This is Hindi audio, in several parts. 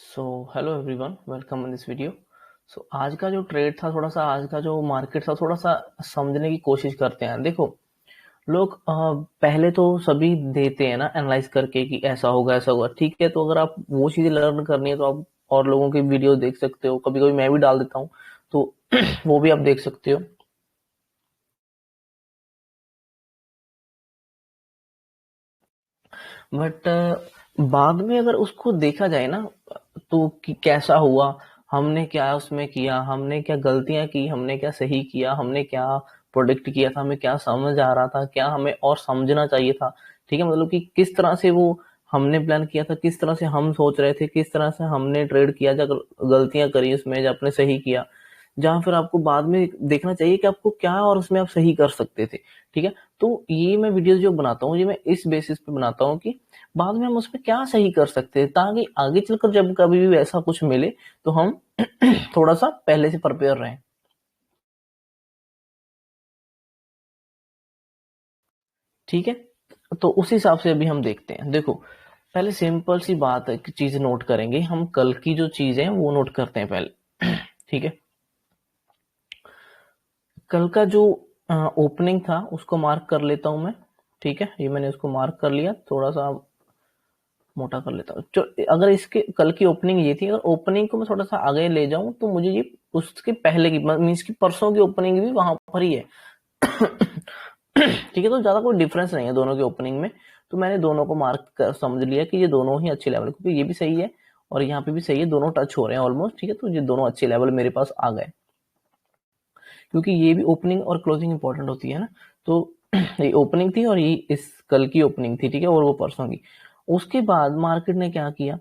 So hello everyone, welcome in this video. आज का जो ट्रेड था, थोड़ा सा आज का जो मार्केट था, थोड़ा सा समझने की कोशिश करते हैं। देखो, लोग पहले तो सभी देते हैं ना एनालाइज करके कि ऐसा होगा ऐसा होगा, ठीक है। तो अगर आप वो चीजें लर्न करनी है तो आप और लोगों की वीडियो देख सकते हो, कभी कभी मैं भी डाल देता हूँ, तो वो भी आप देख सकते हो। बट बाद में अगर उसको देखा जाए ना, तो कि कैसा हुआ, हमने क्या उसमें किया, हमने क्या गलतियां की, हमने क्या सही किया, हमने क्या प्रोडिक्ट किया था, हमें क्या समझ आ रहा था, क्या हमें और समझना चाहिए था। ठीक है, मतलब कि किस तरह से वो हमने प्लान किया था, किस तरह से हम सोच रहे थे, किस तरह से हमने ट्रेड किया, जब गलतियां करी उसमें, जब आपने सही किया, जहां फिर आपको बाद में देखना चाहिए कि आपको क्या और उसमें आप सही कर सकते थे। ठीक है, तो ये मैं वीडियो जो बनाता हूँ, ये मैं इस बेसिस पे बनाता हूँ कि बाद में हम उसमें क्या सही कर सकते हैं, ताकि आगे चलकर जब कभी भी ऐसा कुछ मिले तो हम थोड़ा सा पहले से प्रिपेयर रहें। ठीक है, तो उस हिसाब से अभी हम देखते हैं। देखो, पहले सिंपल सी बात है कि चीज नोट करेंगे हम, कल की जो चीजें हैं वो नोट करते हैं पहले। ठीक है, कल का जो ओपनिंग था उसको मार्क कर लेता हूं मैं। ठीक है, ये मैंने उसको मार्क कर लिया, थोड़ा सा मोटा कर लेता हूँ। अगर इसके कल की ओपनिंग ये थी, अगर ओपनिंग को मैं थोड़ा सा आगे ले जाऊं तो मुझे ये उसके पहले की मीन्स की परसों की ओपनिंग भी वहां पर ही है। ठीक है, तो ज्यादा कोई डिफरेंस नहीं है दोनों की ओपनिंग में। तो मैंने दोनों को मार्क कर समझ लिया कि ये दोनों ही अच्छे लेवल, क्योंकि ये भी सही है और यहाँ पे भी सही है, दोनों टच हो रहे हैं ऑलमोस्ट। ठीक है, तो ये दोनों अच्छे लेवल मेरे पास आ गए, क्योंकि ये भी ओपनिंग और क्लोजिंग इंपॉर्टेंट होती है ना। तो ये ओपनिंग थी और ये इस कल की ओपनिंग थी। ठीक है, और वो परसों की। उसके बाद मार्केट ने क्या किया,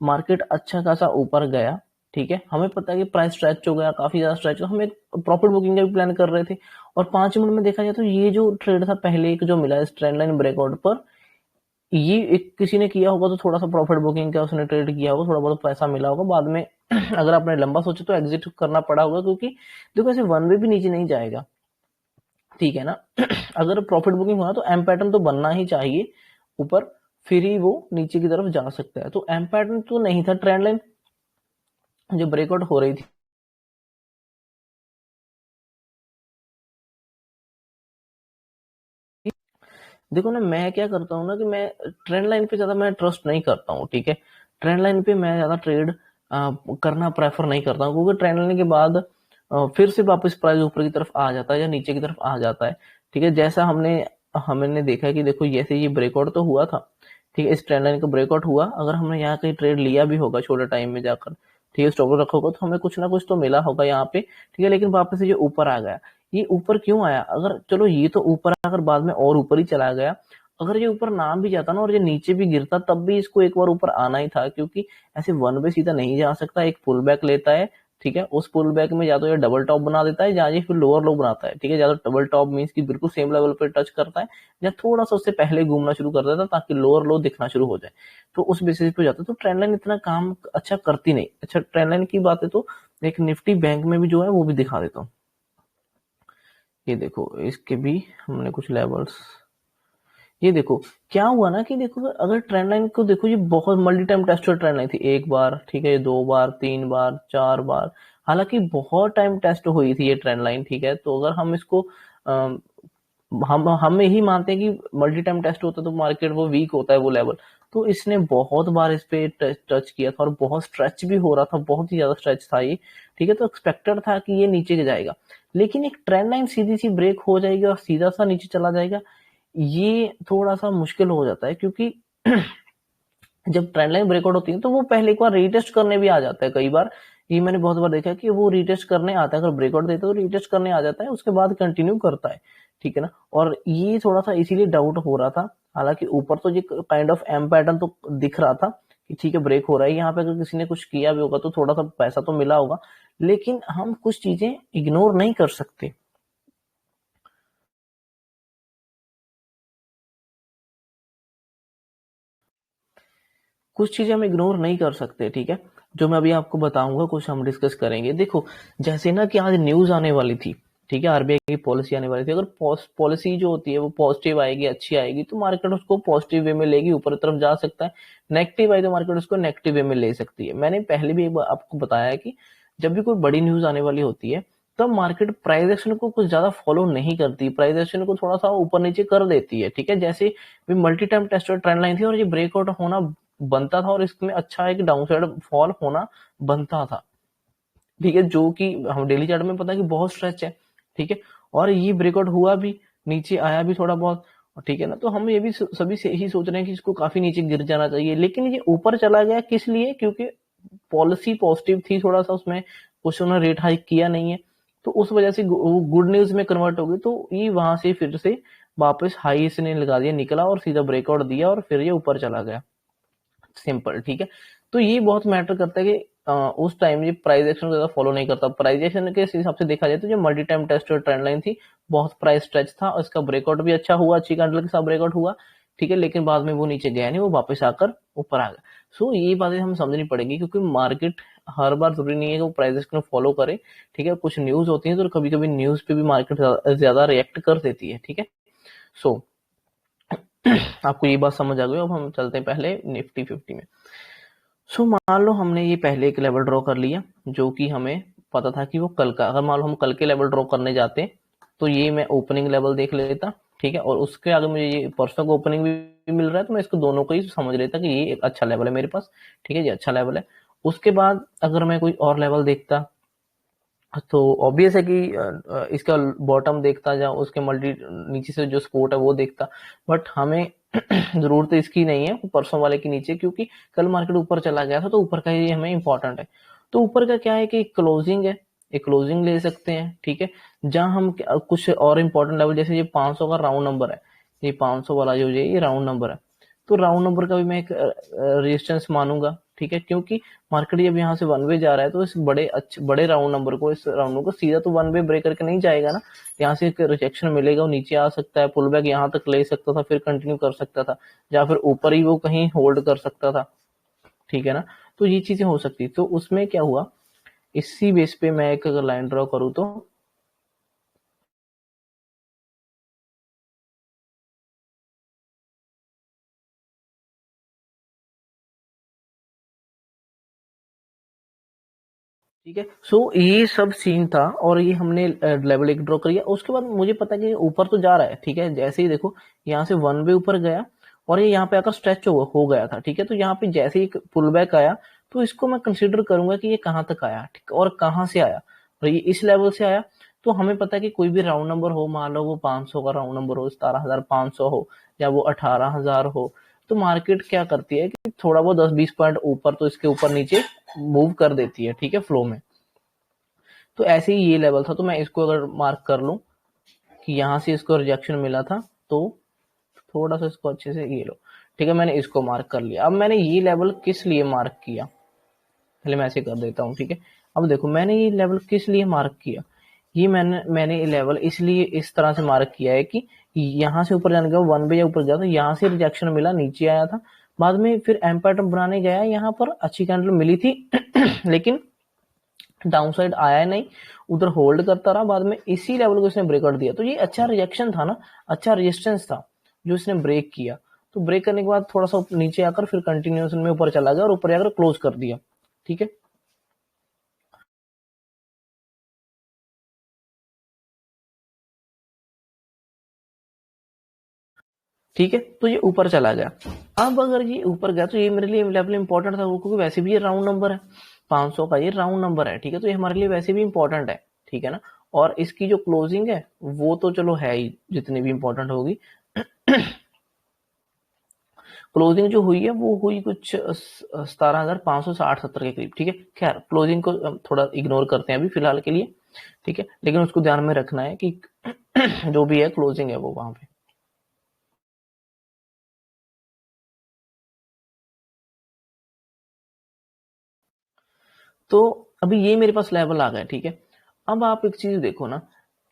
मार्केट अच्छा खासा ऊपर गया। ठीक है, हमें पता है कि प्राइस स्ट्रेच हो गया, काफी ज्यादा स्ट्रेच हो, हम एक प्रॉफिट बुकिंग का भी प्लान कर रहे थे। और 5 मिनट में देखा जाए तो ये जो ट्रेड था पहले एक जो मिला इस ट्रेंड लाइन ब्रेकआउट पर, ये एक किसी ने किया होगा तो थोड़ा सा प्रॉफिट बुकिंग का उसने ट्रेड किया होगा, थोड़ा बहुत पैसा मिला होगा बाद में। अगर आपने लंबा सोचा तो एग्जिट करना पड़ा होगा, क्योंकि देखो ऐसे वन वे भी नीचे नहीं जाएगा। ठीक है ना। अगर प्रॉफिट बुकिंग होना तो एम पैटर्न तो बनना ही चाहिए ऊपर, फिर ही वो नीचे की तरफ जा सकता है। तो एम पैटर्न तो नहीं था, ट्रेंड लाइन जो ब्रेकआउट हो रही थी। देखो ना, मैं क्या करता हूँ ना कि मैं ट्रेंड लाइन पे ज्यादा मैं ट्रस्ट नहीं करता हूँ। ठीक है, ट्रेंड लाइन पे मैं ज्यादा ट्रेड करना प्रेफर नहीं करता हूँ, क्योंकि ट्रेंड लाइन के बाद फिर से वापस प्राइस ऊपर की तरफ आ जाता है या नीचे की तरफ आ जाता है। ठीक है, जैसा हमने हमने देखा है कि देखो जैसे ये ब्रेकआउट तो हुआ था। ठीक है, इस ट्रेंड लाइन का ब्रेकआउट हुआ, अगर हमने यहाँ कहीं ट्रेड लिया भी होगा छोटे टाइम में जाकर, ठीक है, स्टॉप लॉस रखा होगा, तो हमें कुछ ना कुछ तो मिला होगा यहाँ पे। ठीक है, लेकिन वापस से ये ऊपर आ गया। ये ऊपर क्यों आया, अगर चलो ये तो ऊपर अगर बाद में और ऊपर ही चला गया, अगर ये ऊपर ना भी जाता ना और ये नीचे भी गिरता, तब भी इसको एक बार ऊपर आना ही था, क्योंकि ऐसे वन वे सीधा नहीं जा सकता, एक पुल बैक लेता है। ठीक है, उस पुल बैक में या तो ये डबल टॉप बना देता है, या ये फिर लोअर लो बनाता है। ठीक है, या तो डबल टॉप मीन्स कि बिल्कुल सेम लेवल पे टच करता है, या थोड़ा सा उससे पहले घूमना शुरू कर देता है ताकि लोअर लो दिखना शुरू हो जाए, तो उस बेसिस पे जाता है। तो ट्रेंड लाइन इतना काम अच्छा करती नहीं। अच्छा, ट्रेंड लाइन की बात है तो एक निफ्टी बैंक में भी जो है वो भी दिखा देता हूँ। ये देखो, इसके भी हमने कुछ लेवल्स, ये देखो क्या हुआ ना कि देखो, अगर ट्रेंड लाइन को देखो, ये बहुत multi time tested trend line थी। एक बार, ठीक है, ये 2 बार, 3 बार, 4 बार, हालांकि बहुत टाइम टेस्ट हुई थी ये ट्रेंड लाइन। ठीक है, तो अगर हम इसको हम ही मानते हैं कि मल्टी टाइम टेस्ट होता है तो मार्केट वो वीक होता है वो लेवल, तो इसने बहुत बार इस पे टच किया था और बहुत स्ट्रेच भी हो रहा था, बहुत ही ज्यादा स्ट्रेच था ये। ठीक है, तो एक्सपेक्टेड था कि ये नीचे जाएगा, लेकिन एक ट्रेंड लाइन सीधी सी ब्रेक हो जाएगी और सीधा सा नीचे चला जाएगा, ये थोड़ा सा मुश्किल हो जाता है। क्योंकि जब ट्रेंड लाइन ब्रेकआउट होती है तो वो पहले एक बार रीटेस्ट करने भी आ जाता है कई बार। ये मैंने बहुत बार देखा है कि वो रीटेस्ट करने आता है, अगर ब्रेकआउट देता है तो रीटेस्ट करने आ जाता है, उसके बाद कंटिन्यू करता है। ठीक है ना, और ये थोड़ा सा इसीलिए डाउट हो रहा था। हालांकि ऊपर तो ये काइंड ऑफ एम पैटर्न तो दिख रहा था कि ठीक है ब्रेक हो रहा है यहाँ पे, अगर किसी ने कुछ किया भी होगा तो थोड़ा सा पैसा तो मिला होगा, लेकिन हम कुछ चीजें इग्नोर नहीं कर सकते। कुछ चीजें हम इग्नोर नहीं कर सकते। ठीक है, जो मैं अभी आपको बताऊंगा कुछ हम डिस्कस करेंगे। देखो, जैसे ना कि आज न्यूज आने वाली थी, ठीक है, आरबीआई की पॉलिसी आने वाली थी। अगर पॉलिसी जो होती है वो पॉजिटिव आएगी, अच्छी आएगी, तो मार्केट उसको पॉजिटिव वे में लेगी, ऊपर तरफ जा सकता है। नेगेटिव आई तो मार्केट उसको नेगेटिव वे में ले सकती है। मैंने पहले भी एक बार आपको बताया है कि जब भी कोई बड़ी न्यूज आने वाली होती है तब मार्केट प्राइस एक्शन को कुछ ज्यादा फॉलो नहीं करती, प्राइस एक्शन को थोड़ा सा ऊपर नीचे कर देती है। ठीक है, जैसे भी multi time tested trend line थी और ये ब्रेकआउट होना बनता था, और इसमें अच्छा है कि डाउन साइड फॉल होना बनता था। ठीक है, जो कि हम डेली चार्ट में पता है कि बहुत स्ट्रेच है। ठीक है, और ये ब्रेकआउट हुआ भी, नीचे आया भी थोड़ा बहुत। ठीक है ना, तो हम ये भी सभी से यही सोच रहे हैं कि इसको काफी नीचे गिर जाना चाहिए, लेकिन ये ऊपर चला गया किस लिए? क्योंकि पॉलिसी पॉजिटिव थी थोड़ा सा, उसमें कुछ उन्होंने रेट हाइक किया नहीं है, तो उस वजह से गुड न्यूज में कन्वर्ट हो गई। तो ये वहां से फिर से वापस हाई इसने लगा दिया, निकला और सीधा ब्रेकआउट दिया और फिर ये ऊपर चला गया। सिंपल। ठीक है, तो ये बहुत मैटर करता है कि उस टाइम ये प्राइस एक्शन को ज्यादा फॉलो नहीं करता। प्राइस एक्शन के हिसाब से देखा जाए तो जो multi time test trend line थी, बहुत प्राइस स्ट्रेच था, और इसका ब्रेकआउट भी अच्छा हुआ, अच्छी कैंडल के साथ ब्रेकआउट हुआ। ठीक है, लेकिन बाद में वो नीचे गया नहीं, वो वापस आकर ऊपर आ गया। सो ये बातें हम समझनी पड़ेगी, क्योंकि मार्केट हर बार जरूरी नहीं है कि वो प्राइस एक्शन को फॉलो करे। ठीक है, कुछ न्यूज होती है तो कभी कभी न्यूज पे भी मार्केट ज्यादा रिएक्ट कर देती है। ठीक है, सो आपको ये बात समझ आ गई। अब हम चलते हैं पहले निफ्टी 50 में। सो मान लो हमने ये पहले एक लेवल ड्रॉ कर लिया, जो कि हमें पता था कि वो कल का, अगर मान लो हम कल के लेवल ड्रॉ करने जाते तो ये मैं ओपनिंग लेवल देख लेता। ठीक है, और उसके आगे मुझे ये परसों का ओपनिंग भी मिल रहा है, तो मैं इसको दोनों को ही समझ लेता कि ये एक अच्छा लेवल है मेरे पास। ठीक है, ये अच्छा लेवल है। उसके बाद अगर मैं कोई और लेवल देखता तो ऑब्वियस है कि इसका बॉटम देखता या उसके मल्टी नीचे से जो सपोर्ट है वो देखता। बट हमें जरूरत इसकी नहीं है परसों वाले के नीचे, क्योंकि कल मार्केट ऊपर चला गया था, तो ऊपर का ही हमें इंपॉर्टेंट है। तो ऊपर का क्या है कि क्लोजिंग है, एक क्लोजिंग ले सकते हैं। ठीक है, जहां हम कुछ और इंपॉर्टेंट लेवल, जैसे ये 500 का राउंड नंबर है, ये 500 वाला जो ये राउंड नंबर है, तो राउंड नंबर का भी मैं एक रेजिस्टेंस मानूंगा। ठीक है, क्योंकि मार्केट जब यहाँ से वन वे जा रहा है तो इस बड़े राउंड नंबर को, इस राउंड नंबर को सीधा तो वन वे ब्रेक करके नहीं जाएगा ना, यहाँ से एक रिजेक्शन मिलेगा, वो नीचे आ सकता है, पुल बैक यहाँ तक ले सकता था, फिर कंटिन्यू कर सकता था, या फिर ऊपर ही वो कहीं होल्ड कर सकता था। ठीक है ना, तो ये चीजें हो सकती। तो उसमें क्या हुआ, इसी बेस पे मैं एक अगर लाइन ड्रॉ करूँ तो ठीक है। सो ये सब सीन था, और ये हमने लेवल एक ड्रॉ कर लिया। उसके बाद मुझे पता है कि ऊपर तो जा रहा है। ठीक है, जैसे ही देखो यहाँ से वन वे ऊपर गया और ये यहाँ पे आकर स्ट्रेच हो गया था। ठीक है, तो यहाँ पे जैसे ही पुल बैक आया तो इसको मैं कंसिडर करूंगा कि ये कहाँ तक आया, ठीक, और कहाँ से आया, और ये इस लेवल से आया। तो हमें पता है कि कोई भी राउंड नंबर हो, मान लो वो 500 का राउंड नंबर हो, 17,500 हो, या वो 18,000 हो, तो मार्केट क्या करती है कि थोड़ा बहुत 10-20 पॉइंट ऊपर तो इसके ऊपर नीचे मूव कर देती है। ठीक है, फ्लो में। तो ऐसे ही ये लेवल था, तो मैं इसको अगर मार्क कर लूं कि यहाँ से इसको रिजेक्शन मिला था, तो थोड़ा सा इसको अच्छे से ये लो। ठीक है, मैंने इसको मार्क कर लिया। अब मैंने ये लेवल किस लिए मार्क किया, पहले मैं ऐसे कर देता हूँ। ठीक है, अब देखो मैंने ये लेवल किस लिए मार्क किया। ये मैंने ये लेवल इसलिए इस तरह से मार्क किया है कि यहाँ से ऊपर जाने के बाद वन पे या ऊपर गया, तो यहाँ से रिजेक्शन मिला, नीचे आया था, बाद में फिर एम पैटर्न बनाने गया, यहाँ पर अच्छी कैंडल मिली थी लेकिन डाउन साइड आया नहीं, उधर होल्ड करता रहा, बाद में इसी लेवल को इसने ब्रेकआउट दिया। तो ये अच्छा रिजेक्शन था ना, अच्छा रेजिस्टेंस था जो इसने ब्रेक किया। तो ब्रेक करने के बाद थोड़ा सा नीचे आकर फिर कंटिन्यूएशन में ऊपर चला गया और ऊपर जाकर क्लोज कर दिया। ठीक है, ठीक है, तो ये ऊपर चला गया। अब अगर ये ऊपर गया तो ये मेरे लिए लेवल इंपॉर्टेंट था, क्योंकि वैसे भी ये राउंड नंबर है, 500 का ये राउंड नंबर है। ठीक है, तो ये हमारे लिए वैसे भी इंपॉर्टेंट है। ठीक है ना, और इसकी जो क्लोजिंग है वो तो चलो है ही, जितनी भी इंपॉर्टेंट होगी। क्लोजिंग जो हुई है वो हुई कुछ 17,560-70 के करीब। ठीक है, खैर क्लोजिंग को हम थोड़ा इग्नोर करते हैं अभी फिलहाल के लिए। ठीक है, लेकिन उसको ध्यान में रखना है कि जो भी है क्लोजिंग है वो वहां पे। तो अभी ये मेरे पास लेवल आ गया। ठीक है, अब आप एक चीज देखो ना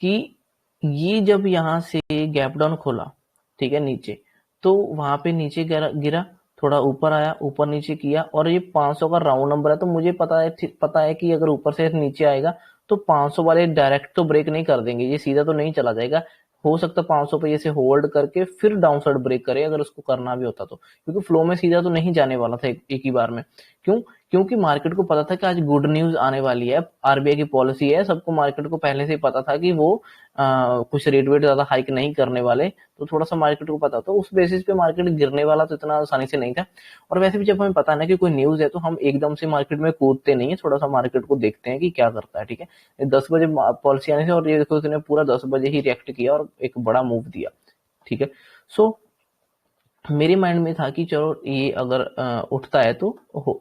कि ये जब यहाँ से गैप डाउन खोला, ठीक है, नीचे, तो वहां पे नीचे गिरा, थोड़ा ऊपर आया, ऊपर नीचे किया, और ये 500 का राउंड नंबर है, तो मुझे पता है कि अगर ऊपर से नीचे आएगा तो 500 वाले डायरेक्ट तो ब्रेक नहीं कर देंगे, ये सीधा तो नहीं चला जाएगा। हो सकता है 500 पे ऐसे होल्ड करके फिर डाउन साइड ब्रेक करे, अगर उसको करना भी होता तो, क्योंकि फ्लो में सीधा तो नहीं जाने वाला था एक ही बार में। क्यों? क्योंकि मार्केट को पता था कि आज गुड न्यूज आने वाली है, आरबीआई की पॉलिसी है, सबको मार्केट को पहले से ही पता था कि वो कुछ रेट वेट ज्यादा हाइक नहीं करने वाले, तो थोड़ा सा मार्केट को पता, तो उस बेसिस पे मार्केट गिरने वाला तो इतना आसानी से नहीं था। और वैसे भी जब हमें पता है ना कि कोई न्यूज है, तो हम एकदम से मार्केट में कूदते नहीं है, थोड़ा सा मार्केट को देखते हैं कि क्या करता है, ठीक है। 10 बजे पॉलिसी आने से, और ये देखो इसने पूरा 10 बजे ही रिएक्ट किया और एक बड़ा मूव दिया, ठीक है। सो मेरे माइंड में था कि चलो ये अगर उठता है तो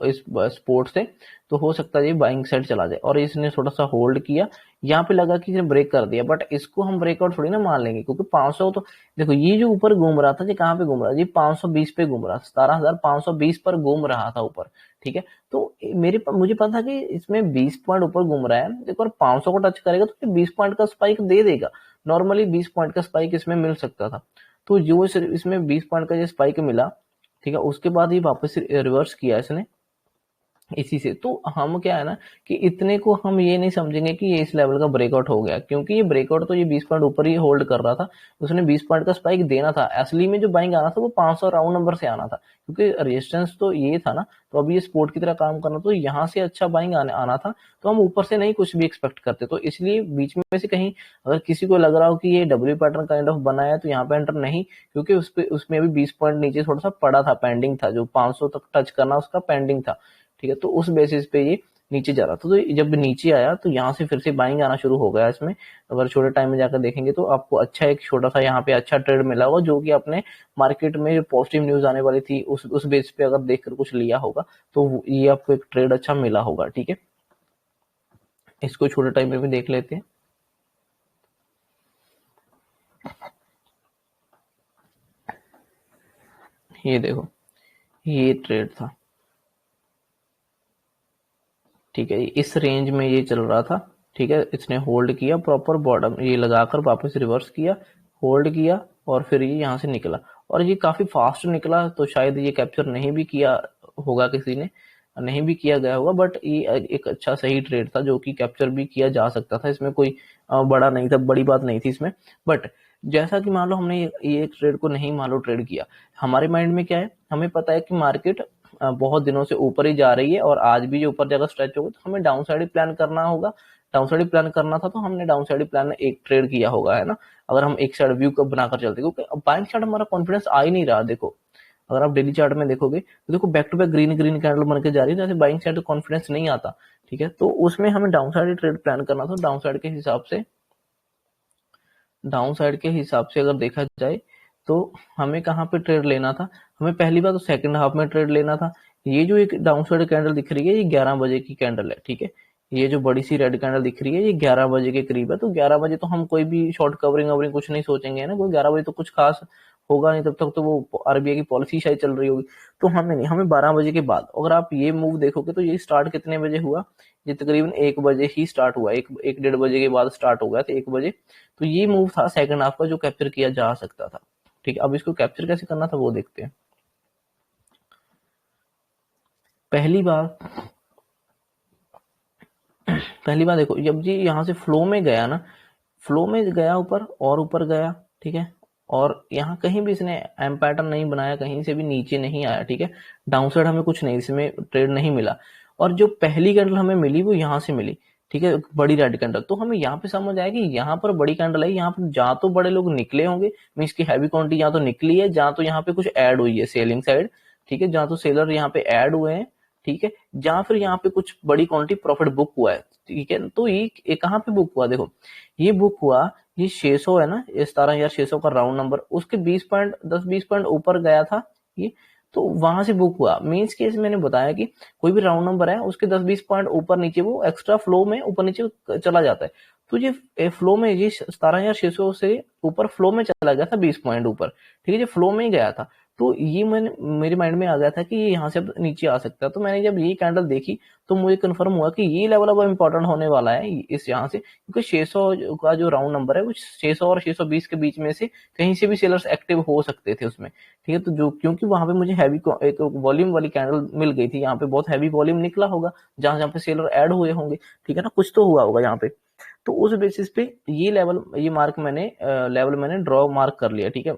इस स्पोर्ट से, तो हो सकता है ये बाइंग साइड चला जाए, और इसने थोड़ा सा होल्ड किया, यहाँ पे लगा कि इसने ब्रेक कर दिया, बट इसको हम ब्रेकआउट थोड़ी ना मान लेंगे, क्योंकि 500 तो देखो, ये जो ऊपर घूम रहा था, ये कहाँ पे घूम रहा था, ये 520 पे घूम रहा, 17,520 पर घूम रहा था ऊपर, ठीक है। तो मुझे पता था कि इसमें 20 पॉइंट ऊपर घूम रहा है, एक बार 500 को टच करेगा तो ये 20 पॉइंट का स्पाइक दे देगा, नॉर्मली 20 पॉइंट का स्पाइक इसमें मिल सकता था। तो जो इसमें 20 पॉइंट का जो स्पाइक मिला, ठीक है, उसके बाद ये वापस रिवर्स किया इसने इसी से। तो हम क्या है ना कि इतने को हम ये नहीं समझेंगे कि ये इस लेवल का ब्रेकआउट हो गया, क्योंकि ये ब्रेकआउट तो ये 20 पॉइंट ऊपर ही होल्ड कर रहा था, उसने 20 पॉइंट का स्पाइक देना था। असली में जो बाइंग आना था वो 500 राउंड नंबर से आना था, क्योंकि रेजिस्टेंस तो ये था ना, तो अभी ये सपोर्ट की तरह काम करना, तो यहाँ से अच्छा बाइंग आना था, तो हम ऊपर से नहीं कुछ भी एक्सपेक्ट करते। तो इसलिए बीच में से कहीं अगर किसी को लग रहा हो कि ये डब्ल्यू पैटर्न काइंड ऑफ बना है, तो यहाँ पे एंटर नहीं, क्योंकि उसमें अभी 20 पॉइंट नीचे थोड़ा सा पड़ा था, पेंडिंग था, जो 500 तक टच करना उसका पेंडिंग था, ठीक है। तो उस बेसिस पे ये नीचे जा रहा था, तो जब नीचे आया तो यहाँ से फिर से बाइंग आना शुरू हो गया इसमें। अगर छोटे टाइम में जाकर देखेंगे तो आपको अच्छा एक छोटा सा यहाँ पे अच्छा ट्रेड मिला होगा, जो कि आपने मार्केट में जो पॉजिटिव न्यूज आने वाली थी उस बेस पे अगर देखकर कुछ लिया होगा, तो ये आपको एक ट्रेड अच्छा मिला होगा, ठीक है। इसको छोटे टाइम में भी देख लेते हैं। ये देखो, ये ट्रेड था, ठीक है, इस रेंज में ये चल रहा था, ठीक है। इसने होल्ड किया प्रॉपर, बॉटम ये लगाकर वापस रिवर्स किया, होल्ड किया, और फिर ये यहाँ से निकला, और ये काफी फास्ट निकला, तो शायद ये कैप्चर नहीं भी किया होगा किसी ने, नहीं भी किया गया होगा, बट ये एक अच्छा सही ट्रेड था, जो कि कैप्चर भी किया जा सकता था, इसमें कोई बड़ा नहीं था, बड़ी बात नहीं थी इसमें। बट जैसा कि मान लो हमने ये एक ट्रेड को नहीं मान लो ट्रेड किया, हमारे माइंड में क्या है, हमें पता है कि मार्केट बहुत दिनों से ऊपर ही जा रही है, और आज भी जो ऊपर जगह स्ट्रेच होगा, तो हमें डाउन साइड ही प्लान करना होगा। डाउन साइड ही प्लान करना था, तो हमने डाउन साइड ही प्लान एक ट्रेड किया होगा, है ना। अगर हम एक साइड व्यू कब बनाकर चलते, क्योंकि अब बाइंग चार्ट हमारा कॉन्फिडेंस आ ही नहीं रहा। देखो, अगर आप डेली चार्ट में देखोगे तो देखो back to back green green candle बन के जा रही है, जैसे बाइंग साइड कॉन्फिडेंस नहीं आता, ठीक है। तो उसमें हमें डाउन साइड ट्रेड प्लान करना था। डाउन साइड के हिसाब से अगर देखा जाए, तो हमें कहाँ पे ट्रेड लेना था, हमें पहली बार तो सेकंड हाफ में ट्रेड लेना था। ये जो एक डाउन साइड कैंडल दिख रही है, ये 11 बजे की कैंडल है, ठीक है। ये जो बड़ी सी रेड कैंडल दिख रही है, ये 11 बजे के करीब है, तो 11 बजे तो हम कोई भी शॉर्ट कवरिंग ववरिंग कुछ नहीं सोचेंगे, है ना, कोई 11 बजे तो कुछ खास होगा नहीं, तब तक तो वो आरबीआई की पॉलिसी शायद चल रही होगी। तो हमें नहीं, हमें 12 बजे के बाद, अगर आप ये मूव देखोगे तो ये स्टार्ट कितने बजे हुआ, ये तकरीबन 1 बजे ही स्टार्ट हुआ, एक 1:30 बजे के बाद स्टार्ट हो गया था, 1 बजे। तो ये मूव था सेकंड हाफ का, जो कैप्चर किया जा सकता था, ठीक है। अब इसको कैप्चर कैसे करना था वो देखते हैं। पहली बार देखो, जब जी यहाँ से फ्लो में गया ना, फ्लो में गया ऊपर, और ऊपर गया, ठीक है, और यहाँ कहीं भी इसने एम पैटर्न नहीं बनाया, कहीं से भी नीचे नहीं आया, ठीक है। डाउन साइड हमें कुछ नहीं, इसमें ट्रेड नहीं मिला, और जो पहली कैंडल हमें मिली वो यहाँ से मिली, ठीक है, बड़ी रेड कैंडल। तो हमें यहाँ पे समझ आया कि यहाँ पर बड़ी कैंडल है, यहाँ पर जहाँ तो बड़े लोग निकले होंगे, मीन्स की हैवी क्वांटिटी यहाँ तो निकली है, जहाँ तो यहाँ पे कुछ ऐड हुई है सेलिंग साइड, ठीक है, जहाँ तो सेलर यहाँ पे ऐड हुए हैं, ठीक है, जहाँ फिर यहाँ पे कुछ बड़ी क्वांटिटी प्रॉफिट बुक हुआ है, ठीक है। तो ये कहाँ पे बुक हुआ, देखो ये बुक हुआ, ये 600 है ना, 17,600 का राउंड नंबर, उसके 20 पॉइंट 10-20 पॉइंट ऊपर गया था ये, तो वहां से बुक हुआ। मीन्स केस मैंने बताया कि कोई भी राउंड नंबर है, उसके 10-20 पॉइंट ऊपर नीचे वो एक्स्ट्रा फ्लो में ऊपर नीचे चला जाता है। तो ये फ्लो में, ये 17,600 से ऊपर फ्लो में चला गया था 20 पॉइंट ऊपर, ठीक है, ये फ्लो में ही गया था। तो ये मैंने मेरे माइंड में आ गया था कि ये यहाँ से अब नीचे आ सकता है। तो मैंने जब ये कैंडल देखी तो मुझे कंफर्म हुआ कि ये लेवल अब इम्पोर्टेंट होने वाला है इस यहाँ से, क्योंकि 600 का जो राउंड नंबर है वो 600 और 620 के बीच में से कहीं से भी सेलर्स एक्टिव हो सकते थे उसमें, ठीक है। तो जो क्योंकि वहां पे मुझे हैवी एक वॉल्यूम वाली कैंडल मिल गई थी, यहाँ पे बहुत हैवी वॉल्यूम निकला होगा जहां जहां पे सेलर ऐड हुए होंगे, ठीक है ना, कुछ तो हुआ होगा यहाँ पे। तो उस बेसिस पे ये मार्क मैंने लेवल मैंने ड्रॉ मार्क कर लिया, ठीक है।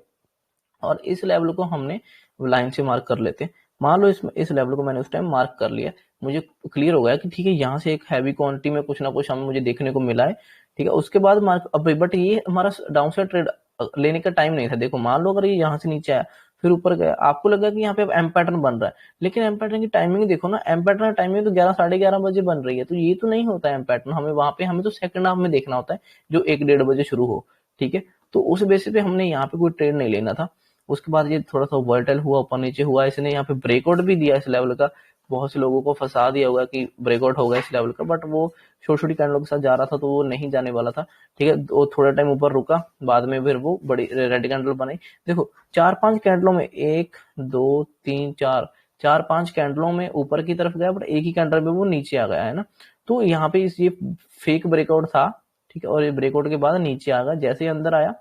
और इस लेवल को हमने लाइन से मार्क कर लेते हैं। मान लो इस लेवल को मैंने उस टाइम मार्क कर लिया, मुझे क्लियर हो गया कि ठीक है यहाँ से एक हैवी क्वांटिटी में कुछ ना कुछ हमें मुझे देखने को मिला है, ठीक है। उसके बाद मार्क अब बट ये हमारा डाउन साइड ट्रेड लेने का टाइम नहीं था। देखो मान लो अगर ये यहाँ से नीचे आया फिर ऊपर गया, आपको लगा कि यहाँ पे अब एम पैटर्न बन रहा है, लेकिन एम पैटर्न की टाइमिंग देखो ना, एम पैटर्न की टाइमिंग तो 11 साढ़े 11 बजे बन रही है, तो ये तो नहीं होता है एम पैटर्न। हमें वहां पे हमें तो सेकंड हाफ में देखना होता है जो 1-1:30 बजे शुरू हो, ठीक है। तो उस बेसिस पे हमने यहाँ पे कोई ट्रेड नहीं लेना था। उसके बाद ये थोड़ा सा वर्टल हुआ, ऊपर नीचे हुआ, इसने यहाँ पे ब्रेकआउट भी दिया इस लेवल का। बहुत से लोगों को फंसा दिया होगा कि ब्रेकआउट होगा इस लेवल का, बट वो छोटी छोटी कैंडलों के साथ जा रहा था तो वो नहीं जाने वाला था, ठीक है। वो थोड़ा टाइम ऊपर रुका, बाद में फिर वो बड़ी रेड कैंडल बनाई। देखो 4-5 कैंडलों में, 1 2 3 4, 4-5 कैंडलों में ऊपर की तरफ गया, बट एक ही कैंडल में वो नीचे आ गया है ना। तो यहाँ पे ये फेक ब्रेकआउट था, ठीक है। और ये ब्रेकआउट के बाद नीचे आ गया, जैसे ही अंदर आया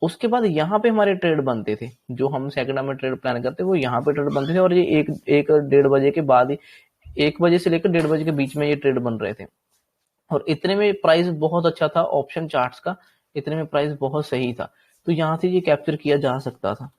उसके बाद यहाँ पे हमारे ट्रेड बनते थे, जो हम सेकंड में ट्रेड प्लान करते वो यहाँ पे ट्रेड बनते थे। और ये 1-1:30 बजे के बाद ही, 1 बजे से लेकर 1:30 बजे के बीच में ये ट्रेड बन रहे थे। और इतने में प्राइस बहुत अच्छा था ऑप्शन चार्ट्स का, इतने में प्राइस बहुत सही था, तो यहाँ से ये कैप्चर किया जा सकता था,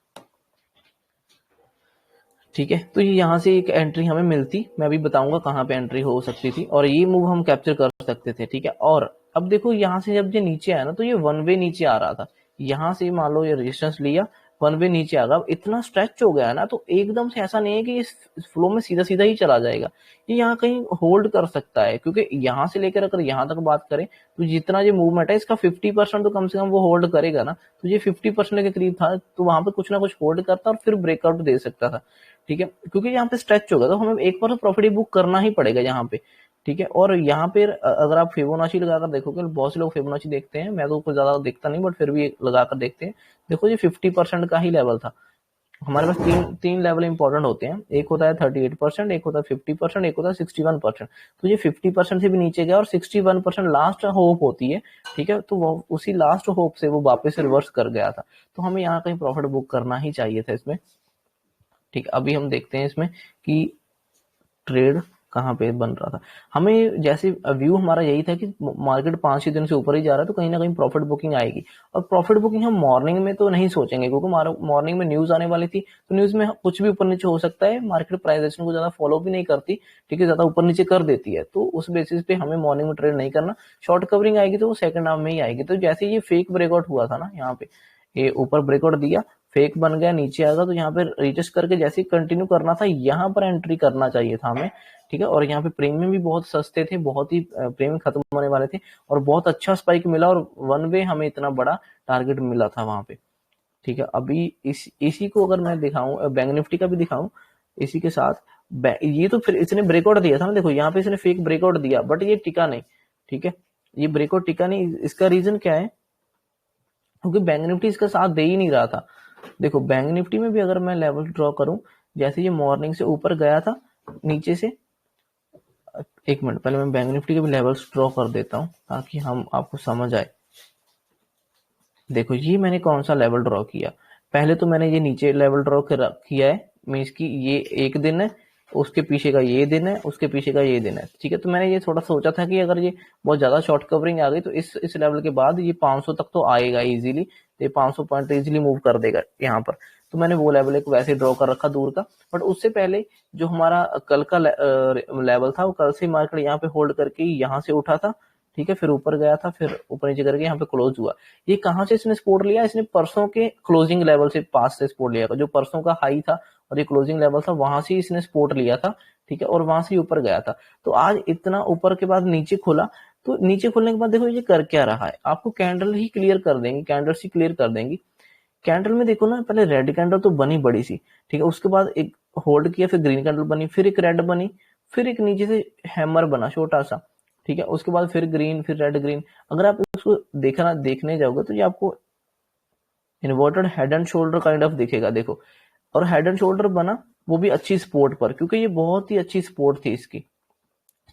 ठीक है। तो ये यहाँ से एक एंट्री हमें मिलती, मैं अभी बताऊंगा कहाँ पे एंट्री हो सकती थी, और ये मूव हम कैप्चर कर सकते थे, ठीक है। और अब देखो यहाँ से जब ये नीचे आया ना तो ये वन वे नीचे आ रहा था, यहाँ से मान लो ये रेजिस्टेंस लिया, वन वे नीचे आ गया। अब इतना स्ट्रेच हो गया है ना, तो एकदम से ऐसा नहीं है कि इस फ्लो में सीधा सीधा ही चला जाएगा, ये यहाँ कहीं होल्ड कर सकता है, क्योंकि यहाँ से लेकर अगर यहाँ तक बात करें तो जितना ये मूवमेंट है इसका 50% तो कम से कम वो होल्ड करेगा ना। तो ये 50% के करीब था, तो वहां पे कुछ ना कुछ होल्ड करता और फिर ब्रेकआउट दे सकता था, ठीक है। क्योंकि यहाँ पे स्ट्रेच होगा तो हमें एक बार तो प्रॉफिट बुक करना ही पड़ेगा यहाँ पे, ठीक है। और यहाँ पे अगर आप फिबोनाची लगाकर देखोगे, बहुत से लोग फिबोनाची देखते हैं, मैं तो कुछ ज्यादा देखता नहीं, बट फिर भी लगाकर देखते हैं। देखो ये 50% का ही लेवल था। हमारे पास तीन लेवल इंपॉर्टेंट होते हैं, एक होता है 38%, एक होता है 50%, एक होता है 61%। तो ये 50% से भी नीचे गया और 61% लास्ट होप होती है, ठीक है। तो वो उसी लास्ट होप से वो वापस रिवर्स कर गया था, तो हमें यहाँ कहीं प्रॉफिट बुक करना ही चाहिए था इसमें, ठीक। अभी हम देखते हैं इसमें कि ट्रेड कहाँ पे बन रहा था। हमें जैसे व्यू हमारा यही था कि मार्केट 5 ही दिन से ऊपर ही जा रहा है, तो कहीं ना कहीं प्रॉफिट बुकिंग आएगी। और प्रॉफिट बुकिंग हम मॉर्निंग में तो नहीं सोचेंगे, क्योंकि मॉर्निंग में न्यूज आने वाली थी, तो न्यूज में कुछ भी ऊपर नीचे हो सकता है, मार्केट प्राइस एक्शन को ज्यादा फॉलो भी नहीं करती, ठीक है, ज्यादा ऊपर नीचे कर देती है। तो उस बेसिस पे हमें मॉर्निंग में ट्रेड नहीं करना, शॉर्ट कवरिंग आएगी तो वो सेकंड हाफ में ही आएगी। तो जैसे ये फेक ब्रेकआउट हुआ था ना, यहाँ पे ये ऊपर ब्रेकआउट दिया, फेक बन गया, नीचे आ गया, तो यहाँ पे रिटेस्ट करके जैसे कंटिन्यू करना था, यहाँ पर एंट्री करना चाहिए था हमें, ठीक है। और यहाँ पे प्रीमियम भी बहुत सस्ते थे, बहुत ही प्रीमियम खत्म होने वाले थे, और बहुत अच्छा स्पाइक मिला, और वन वे हमें इतना बड़ा टारगेट मिला था वहां पे, ठीक है। अभी इसी को अगर मैं दिखाऊं, बैंक निफ्टी का भी दिखाऊं इसी के साथ, ये तो फिर इसने ब्रेकआउट दिया था ना, देखो यहाँ पे इसने फेक ब्रेकआउट दिया, बट ये टिका नहीं, ठीक है। ये ब्रेकआउट टिका नहीं, इसका रीजन क्या है, क्योंकि बैंक निफ्टी इसका साथ दे ही नहीं रहा था। देखो बैंक निफ्टी में भी अगर मैं लेवल ड्रॉ करूं, जैसे ये मॉर्निंग से ऊपर गया था, नीचे से, एक मिनट पहले मैं बैंक निफ्टी के भी लेवल्स ड्रॉ कर देता हूं ताकि हम आपको समझ आए। देखो ये मैंने कौन सा लेवल ड्रॉ किया, पहले तो मैंने ये नीचे लेवल ड्रॉ किया है, मीन्स की ये एक दिन है, उसके पीछे का ये दिन है, उसके पीछे का ये दिन है, ठीक है। तो मैंने ये थोड़ा सोचा था कि अगर ये बहुत ज्यादा शॉर्ट कवरिंग आ गई तो इस लेवल के बाद ये 500 तक तो आएगा इजीली, तो ये 500 पॉइंट इजीली मूव कर देगा यहाँ पर। तो मैंने वो लेवल एक वैसे ड्रॉ कर रखा दूर का, बट उससे पहले जो हमारा कल का लेवल था, वो कल से मार्केट यहाँ पे होल्ड करके यहाँ से उठा था, ठीक है, फिर ऊपर गया था, फिर ऊपर नीचे करके यहाँ पे क्लोज हुआ। ये कहाँ से इसने सपोर्ट लिया, इसने परसों के क्लोजिंग लेवल से पास से सपोर्ट लिया था, जो परसों का हाई था और ये क्लोजिंग लेवल था, वहां से इसने सपोर्ट लिया था, ठीक है, और वहां से ऊपर गया था। तो आज इतना ऊपर के बाद नीचे खुला, तो नीचे खुलने के बाद देखो ये कर क्या रहा है, आपको कैंडल ही क्लियर कर देंगी, कैंडल्स ही क्लियर कर देंगी। कैंडल में देखो ना, पहले रेड कैंडल तो बनी बड़ी सी, ठीक है, उसके बाद एक होल्ड किया, फिर ग्रीन कैंडल बनी, फिर एक रेड बनी, फिर एक नीचे से हैमर बना छोटा सा, ठीक है, उसके बाद फिर ग्रीन, फिर रेड ग्रीन। अगर आप उसको देखने जाओगे तो ये आपको inverted head and shoulder kind of दिखेगा। देखो और हेड एंड शोल्डर बना वो भी अच्छी सपोर्ट पर, क्योंकि ये बहुत ही अच्छी सपोर्ट थी इसकी,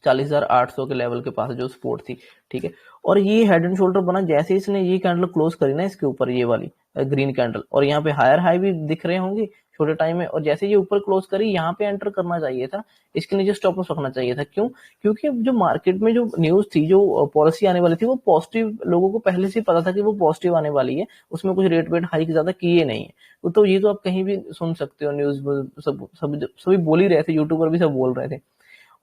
40,800 के लेवल के पास जो सपोर्ट थी, ठीक है। और ये हेड एंड शोल्डर बना जैसे इसने ये कैंडल क्लोज करी ना इसके ऊपर, ये वाली ग्रीन कैंडल, और यहाँ पे हायर हाई भी दिख रहे होंगे छोटे टाइम में, और जैसे ये ऊपर क्लोज करी यहाँ पे एंटर करना चाहिए था, इसके नीचे स्टॉप लॉस रखना चाहिए था। क्यों? क्योंकि अब जो मार्केट में जो न्यूज थी, जो पॉलिसी आने वाली थी, वो पॉजिटिव, लोगों को पहले से पता था कि वो पॉजिटिव आने वाली है, उसमें कुछ रेट वेट हाइक ज्यादा किए नहीं है। तो ये तो आप कहीं भी सुन सकते हो, न्यूज सभी बोल ही रहे थे, यूट्यूबर भी सब बोल रहे थे।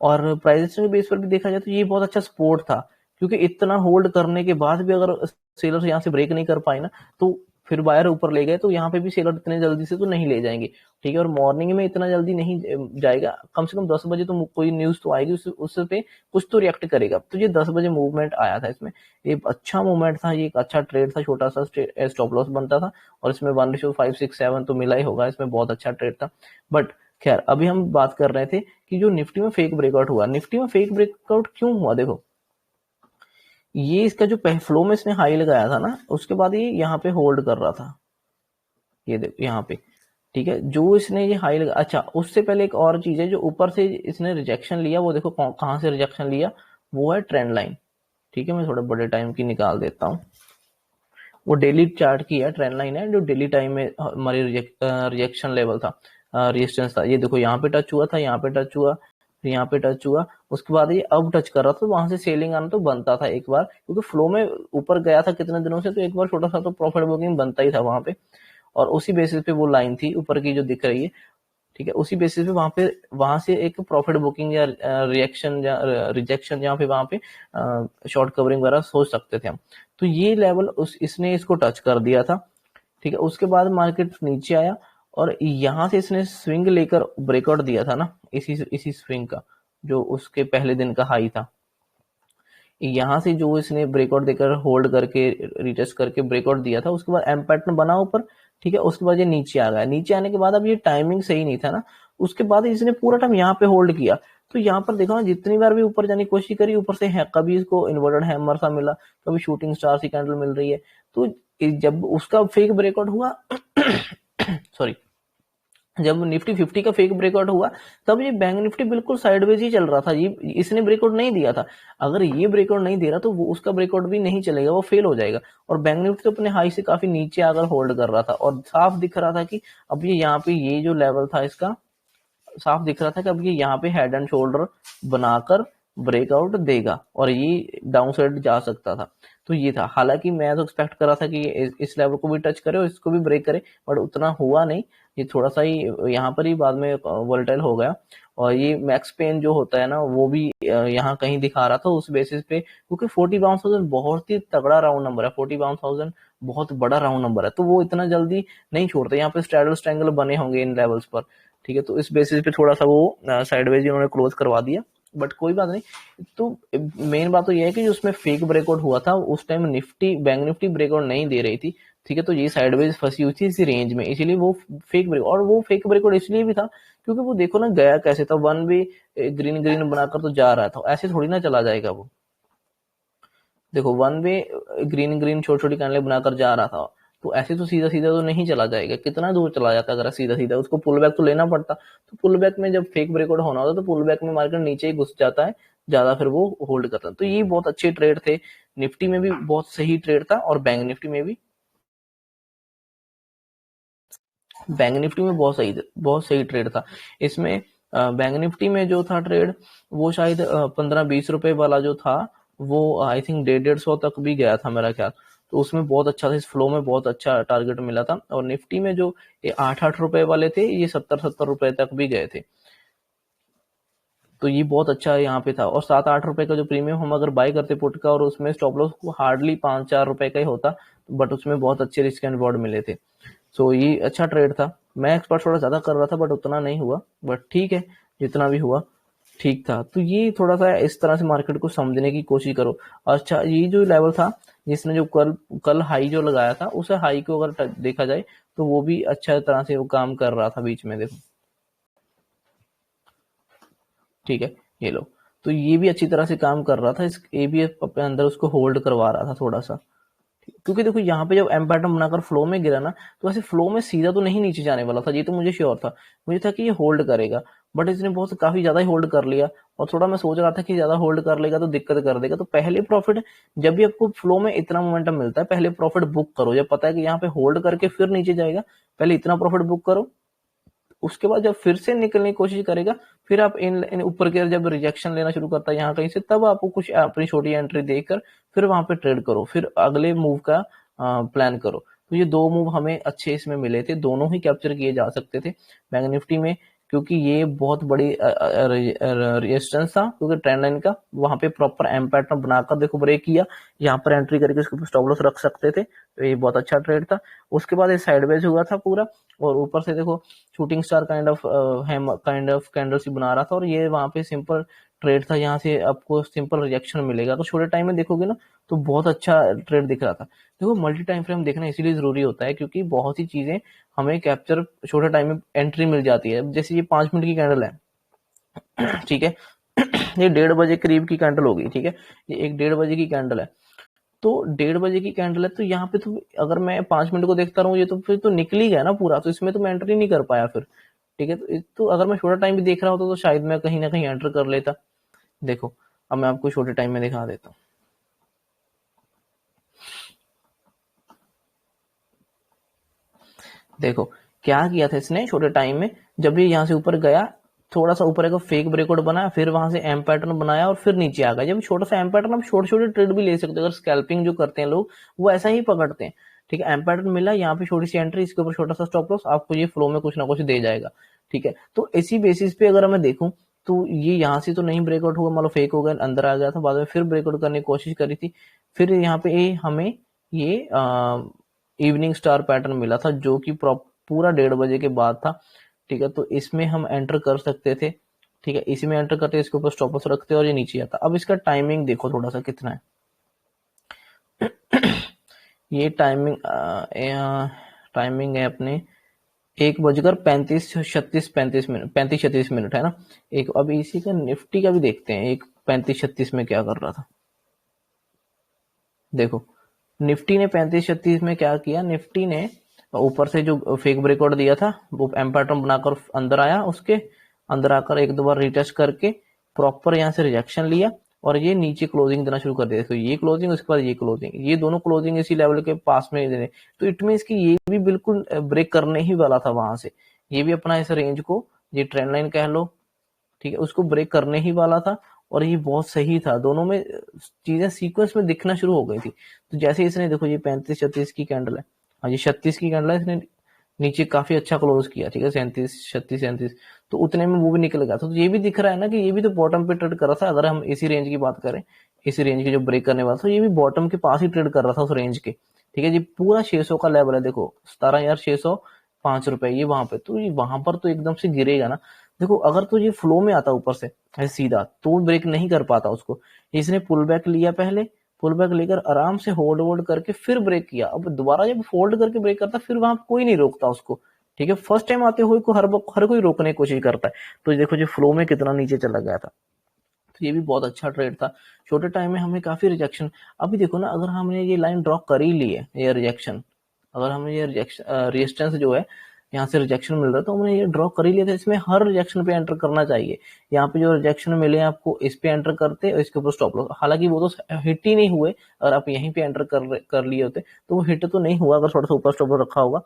और प्राइस के बेस पर भी देखा जाए तो ये बहुत अच्छा सपोर्ट था, क्योंकि इतना होल्ड करने के बाद भी अगर सेलर यहाँ से ब्रेक नहीं कर पाए ना, तो फिर बायर ऊपर ले गए, तो यहाँ पे भी सेलर इतने जल्दी से तो नहीं ले जाएंगे, ठीक है। और मॉर्निंग में इतना जल्दी नहीं जाएगा, कम से कम 10 बजे तो कोई न्यूज तो आएगी, उस पे कुछ तो रिएक्ट करेगा। तो ये 10 बजे मूवमेंट आया था इसमें, ये अच्छा मूवमेंट था, ये एक अच्छा ट्रेड था, छोटा सा स्टॉप लॉस बनता था, और इसमें 1:567 तो मिला ही होगा, इसमें बहुत अच्छा ट्रेड था। बट खैर, अभी हम बात कर रहे थे कि जो निफ्टी में फेक ब्रेकआउट हुआ, निफ्टी में फेक ब्रेकआउट क्यों हुआ? देखो, ये इसका जो फ्लो में इसने हाई लगाया था ना, उसके बाद ये यहाँ पे होल्ड कर रहा था, ये देखो यहाँ पे, ठीक है। जो इसने ये हाई लगा, अच्छा उससे पहले एक और चीज है, जो ऊपर से इसने रिजेक्शन लिया, वो देखो कहाँ से रिजेक्शन लिया, वो है ट्रेंड लाइन, ठीक है। मैं थोड़ा बड़े टाइम की निकाल देता हूँ, वो डेली चार्ट की है, ट्रेंड लाइन है, जो डेली टाइम में हमारी रिजेक्शन लेवल था, रेजिस्टेंस था। ये देखो यहाँ पे टच हुआ था, यहाँ पे टच हुआ, फिर यहाँ पे टच हुआ, उसके बाद ये अब टच कर रहा था, तो वहां से सेलिंग आना तो बनता था एक बार, क्योंकि फ्लो में ऊपर गया था कितने दिनों से, तो एक बार छोटा सा तो प्रॉफिट बुकिंग बनता ही था वहां पे। और उसी बेसिस पे वो लाइन थी ऊपर की जो दिख रही है, ठीक है, उसी बेसिस पे वहां से एक प्रॉफिट बुकिंग या रिएक्शन या रिजेक्शन, जहाँ पे वहां पे शॉर्ट कवरिंग वगैरह सोच सकते थे हम। तो ये लेवल इसने इसको टच कर दिया था, ठीक है। उसके बाद मार्केट नीचे आया, और यहाँ से इसने स्विंग लेकर ब्रेकआउट दिया था ना, इसी स्विंग का, जो उसके पहले दिन का हाई था, यहाँ से जो इसने ब्रेकआउट देकर होल्ड करके रिटेस्ट करके ब्रेकआउट दिया था, उसके बाद एम पैटर्न बना ऊपर, ठीक है। उसके बाद ये नीचे आ गया, नीचे आने के बाद अब ये टाइमिंग सही नहीं था ना, उसके बाद इसने पूरा टाइम यहाँ पे होल्ड किया। तो यहाँ पर देखो ना, जितनी बार भी ऊपर जाने की कोशिश करी, ऊपर से है कभी इसको इन्वर्टेड हैमर सा मिला, कभी शूटिंग स्टार सी कैंडल मिल रही है। तो जब उसका फेक ब्रेकआउट हुआ सॉरी, जब निफ्टी 50 का फेक ब्रेकआउट हुआ, तब ये बैंक निफ्टी बिल्कुल साइडवेज ही चल रहा था, ये इसने ब्रेकआउट नहीं दिया था। अगर ये ब्रेकआउट नहीं दे रहा, तो वो उसका ब्रेकआउट भी नहीं चलेगा, वो फेल हो जाएगा। और बैंक निफ्टी तो अपने हाई से काफी नीचे आकर होल्ड कर रहा था, और साफ दिख रहा था कि अब ये यहाँ पे ये जो लेवल था इसका, साफ दिख रहा था कि अब ये यहाँ पे हेड एंड शोल्डर बनाकर ब्रेकआउट देगा, और ये डाउन साइड जा सकता था। तो ये था, हालांकि मैं तो एक्सपेक्ट कर रहा था कि ये इस लेवल को भी टच करे और इसको भी ब्रेक करे, बट उतना हुआ नहीं, ये थोड़ा सा ही यहाँ पर ही बाद में वोलेटाइल हो गया। और ये मैक्स पेन जो होता है ना, वो भी यहाँ कहीं दिखा रहा था उस बेसिस पे, क्योंकि 40,000 बहुत ही तगड़ा राउंड नंबर है, 40,000 बहुत बड़ा राउंड नंबर है, तो वो इतना जल्दी नहीं छोड़ते। यहाँ पे स्ट्रैडल स्ट्रैंगल बने होंगे इन लेवल्स पर, ठीक है। तो इस बेसिस पे थोड़ा सा वो साइडवेज इन्होंने क्लोज करवा दिया, बट कोई बात नहीं। तो मेन बात तो ये है कि जो उसमें फेक ब्रेकआउट हुआ था, उस time Nifty, bank Nifty breakout नहीं दे रही थी, ठीक है। तो ये साइडवेज फंसी हुई थी इसी रेंज में, इसीलिए वो फेक ब्रेक, और वो फेक ब्रेकआउट इसलिए भी था क्योंकि वो देखो ना गया कैसे था, वन वे ग्रीन ग्रीन बनाकर तो जा रहा था, ऐसे थोड़ी ना चला जाएगा वो। देखो वन वे ग्रीन ग्रीन छोटी छोटी कैंडल बनाकर जा रहा था, तो ऐसे तो सीधा सीधा तो नहीं चला जाएगा, कितना दूर चला जाता अगर सीधा सीधा, उसको पुल बैक तो लेना पड़ता। तो पुल बैक में जब फेक ब्रेकआउट होना होता तो पुल बैक में मार्केट नीचे ही घुस जाता है ज्यादा, फिर वो होल्ड करता है। तो ये बहुत अच्छे ट्रेड थे, निफ्टी में भी बहुत सही ट्रेड था, और बैंक निफ्टी में भी, बैंक निफ्टी में बहुत सही ट्रेड था इसमें। बैंक निफ्टी में जो था ट्रेड, वो शायद 15-20 रुपए वाला जो था, वो आई थिंक 150-150 तक भी गया था मेरा ख्याल। तो उसमें बहुत अच्छा था, इस फ्लो में बहुत अच्छा टारगेट मिला था। और निफ्टी में जो ये 8-8 रुपए वाले थे, ये 70-70 रुपए तक भी गए थे। तो ये बहुत अच्छा यहाँ पे था। और 7-8 रुपए का जो प्रीमियम हम अगर बाय करते पुट का, और उसमें स्टॉप लॉस को हार्डली 5-4 रुपए का ही होता, बट उसमें बहुत अच्छे रिस्क एंड रिवॉर्ड मिले थे। सो ये अच्छा ट्रेड था। मैं एक्सपर्ट थोड़ा ज्यादा कर रहा था, बट उतना नहीं हुआ, बट ठीक है, जितना भी हुआ ठीक था। तो ये थोड़ा सा इस तरह से मार्केट को समझने की कोशिश करो। अच्छा, ये जो लेवल था, जिसने जो कल कल हाई जो लगाया था, उस हाई को अगर देखा जाए, तो वो भी अच्छा तरह से वो काम कर रहा था बीच में, देखो, ठीक है, ये लो। तो ये भी अच्छी तरह से काम कर रहा था, इस ये भी अपने अंदर उसको होल्ड करवा रहा था थोड़ा सा। क्योंकि देखो यहाँ पे जब एम पैटर्न बनाकर फ्लो में गिरा ना, तो ऐसे फ्लो में सीधा तो नहीं नीचे जाने वाला था, ये तो मुझे श्योर था। मुझे था कि ये होल्ड करेगा, बट इसने बहुत काफी ज्यादा ही होल्ड कर लिया, और थोड़ा मैं सोच रहा था कि ज्यादा होल्ड कर लेगा तो दिक्कत कर देगा। तो पहले प्रॉफिट, जब भी आपको फ्लो में इतना मोमेंटम मिलता है, पहले प्रॉफिट बुक करो। जब पता है कि यहाँ पे होल्ड करके फिर नीचे जाएगा, पहले इतना प्रॉफिट बुक करो। उसके बाद जब फिर से निकलने की कोशिश करेगा, फिर आप इन ऊपर के जब रिजेक्शन लेना शुरू करता है यहाँ कहीं से, तब आपको कुछ अपनी छोटी एंट्री देकर फिर वहां पे ट्रेड करो, फिर अगले मूव का प्लान करो। तो ये दो मूव हमें अच्छे इसमें मिले थे, दोनों ही कैप्चर किए जा सकते थे बैंक निफ्टी में, क्योंकि ये बहुत बड़ी रेजिस्टेंस था, क्योंकि ट्रेंड लाइन का वहां पे प्रॉपर एम पैटर्न बनाकर देखो ब्रेक किया, यहाँ पर एंट्री करके उसके ऊपर स्टॉप लॉस रख सकते थे, तो ये बहुत अच्छा ट्रेड था। उसके बाद ये साइडवेज हुआ था पूरा, और ऊपर से देखो shooting star kind of candle सी बना रहा था, और ये वहां पे सिंपल ट्रेड था, यहाँ से आपको सिंपल रिजेक्शन मिलेगा। तो छोटे टाइम में देखोगे ना, तो बहुत अच्छा ट्रेड दिख रहा था। देखो मल्टी टाइम फ्रेम देखना इसीलिए जरूरी होता है, क्योंकि बहुत सी चीजें हमें कैप्चर छोटे टाइम में एंट्री मिल जाती है। जैसे ये 5 मिनट की कैंडल है, ठीक है, ये 1:30 करीब की कैंडल होगी, ठीक है, ये एक 1:30 की कैंडल है। तो 1:30 की कैंडल है, तो यहाँ पे तो अगर मैं 5 मिनट को देखता रहूं, ये तो फिर तो निकल ही गया ना पूरा, तो इसमें तो मैं एंट्री नहीं कर पाया फिर, ठीक है। तो अगर मैं छोटा टाइम भी देख रहा होता तो शायद मैं कहीं ना कहीं एंटर कर लेता। देखो अब मैं आपको छोटे टाइम में दिखा देता हूँ। देखो क्या किया था इसने छोटे टाइम में, जब ये यहाँ से ऊपर गया, थोड़ा सा ऊपर एक फेक ब्रेकआउट बनाया, फिर वहां से एम पैटर्न बनाया और फिर नीचे आ गया। जब छोटा सा एम पैटर्न, आप छोटे छोटे ट्रेड भी ले सकते हो, अगर स्कैल्पिंग जो करते हैं लोग वो ऐसा ही पकड़ते हैं, ठीक है। एम पैटर्न मिला, यहाँ पे छोटी सी एंट्री, इसके ऊपर छोटा सा स्टॉप लॉस, आपको ये फ्लो में कुछ ना कुछ दे जाएगा, ठीक है। तो इसी बेसिस पे अगर मैं देखूं, तो ये यहाँ से तो नहीं ब्रेकआउट हुआ, मतलब फेक हो गया, अंदर आ गया था, बाद में फिर ब्रेकआउट करने की कोशिश करी थी, फिर यहाँ पे हमें ये इवनिंग स्टार पैटर्न मिला था, जो कि पूरा 1:30 के बाद था, ठीक है। तो इसमें हम एंटर कर सकते थे, ठीक है, इसी में एंटर करते, इसके ऊपर स्टॉप लॉस रखते और ये नीचे आता। अब इसका टाइमिंग देखो थोड़ा सा कितना है। ये टाइमिंग है अपने 1:35 36 मिनट है ना। एक अब इसी का निफ्टी का भी देखते हैं, 1:35-36 में क्या कर रहा था। देखो निफ्टी ने 35-36 में क्या किया, निफ्टी ने ऊपर से जो फेक ब्रेकआउट दिया था, वो एम पैटर्न बनाकर अंदर आया, उसके अंदर आकर एक दो बार रिटेस्ट करके प्रॉपर यहाँ से रिजेक्शन लिया, और ये नीचे क्लोजिंग देना शुरू कर दिया। तो ये क्लोजिंग, उसके बाद ये क्लोजिंग, ये दोनों क्लोजिंग इसी लेवल के पास में देने। तो इट मीन्स कि ये भी बिल्कुल ब्रेक करने ही वाला था वहां से, ये भी अपना इस रेंज को, ये ट्रेंड लाइन कह लो, ठीक है, उसको ब्रेक करने ही वाला था। और ये बहुत सही था, दोनों में चीजें सीक्वेंस में दिखना शुरू हो गई थी। तो जैसे इसने देखो, ये 35-36 की कैंडल है, हाँ ये 36 की कैंडल है, इसने नीचे काफी अच्छा क्लोज किया, ठीक है, 37 36 37, तो उतने में वो भी निकल गया था। तो ये भी दिख रहा है ना कि ये भी तो बॉटम पे ट्रेड कर रहा था। अगर हम इसी रेंज की बात करें, इसी रेंज की जो ब्रेक करने वाला था, ये भी बॉटम के पास ही ट्रेड कर रहा था उस रेंज के, ठीक है जी। पूरा 600 का लेवल है, देखो 17,605 रुपए ये वहां पे, तो ये वहां पर तो एकदम से गिरेगा ना। देखो अगर तो ये फ्लो में आता ऊपर से सीधा, तो ब्रेक नहीं कर पाता उसको। इसने पुल बैक लिया, पहले पुल बैक लेकर आराम से होल्ड वोल्ड करके फिर ब्रेक किया। अब दोबारा जब फोल्ड करके ब्रेक करता, फिर वहां कोई नहीं रोकता उसको, ठीक है। फर्स्ट टाइम आते हुए को हर कोई रोकने की कोशिश करता है। तो देखो जो फ्लो में कितना नीचे चला गया था, तो ये भी बहुत अच्छा ट्रेड था। छोटे टाइम में हमें काफी रिजेक्शन, अभी देखो ना, अगर हमने ये लाइन ड्रॉ कर ही ली है, ये रिजेक्शन, अगर हमें ये रिजेक्शन रेजिस्टेंस जो है, यहाँ से रिजेक्शन मिल रहा है, तो हमने ये ड्रॉ कर ही लिया था। इसमें हर रिजेक्शन पे एंटर करना चाहिए। यहाँ पे जो रिजेक्शन मिले आपको, इस पे एंटर करते और इसके ऊपर स्टॉप लॉस, हालांकि वो तो हिट ही नहीं हुए। अगर आप यहीं पे एंटर कर लिए होते तो वो हिट तो नहीं हुआ, अगर थोड़ा सा ऊपर स्टॉप लॉस रखा होगा।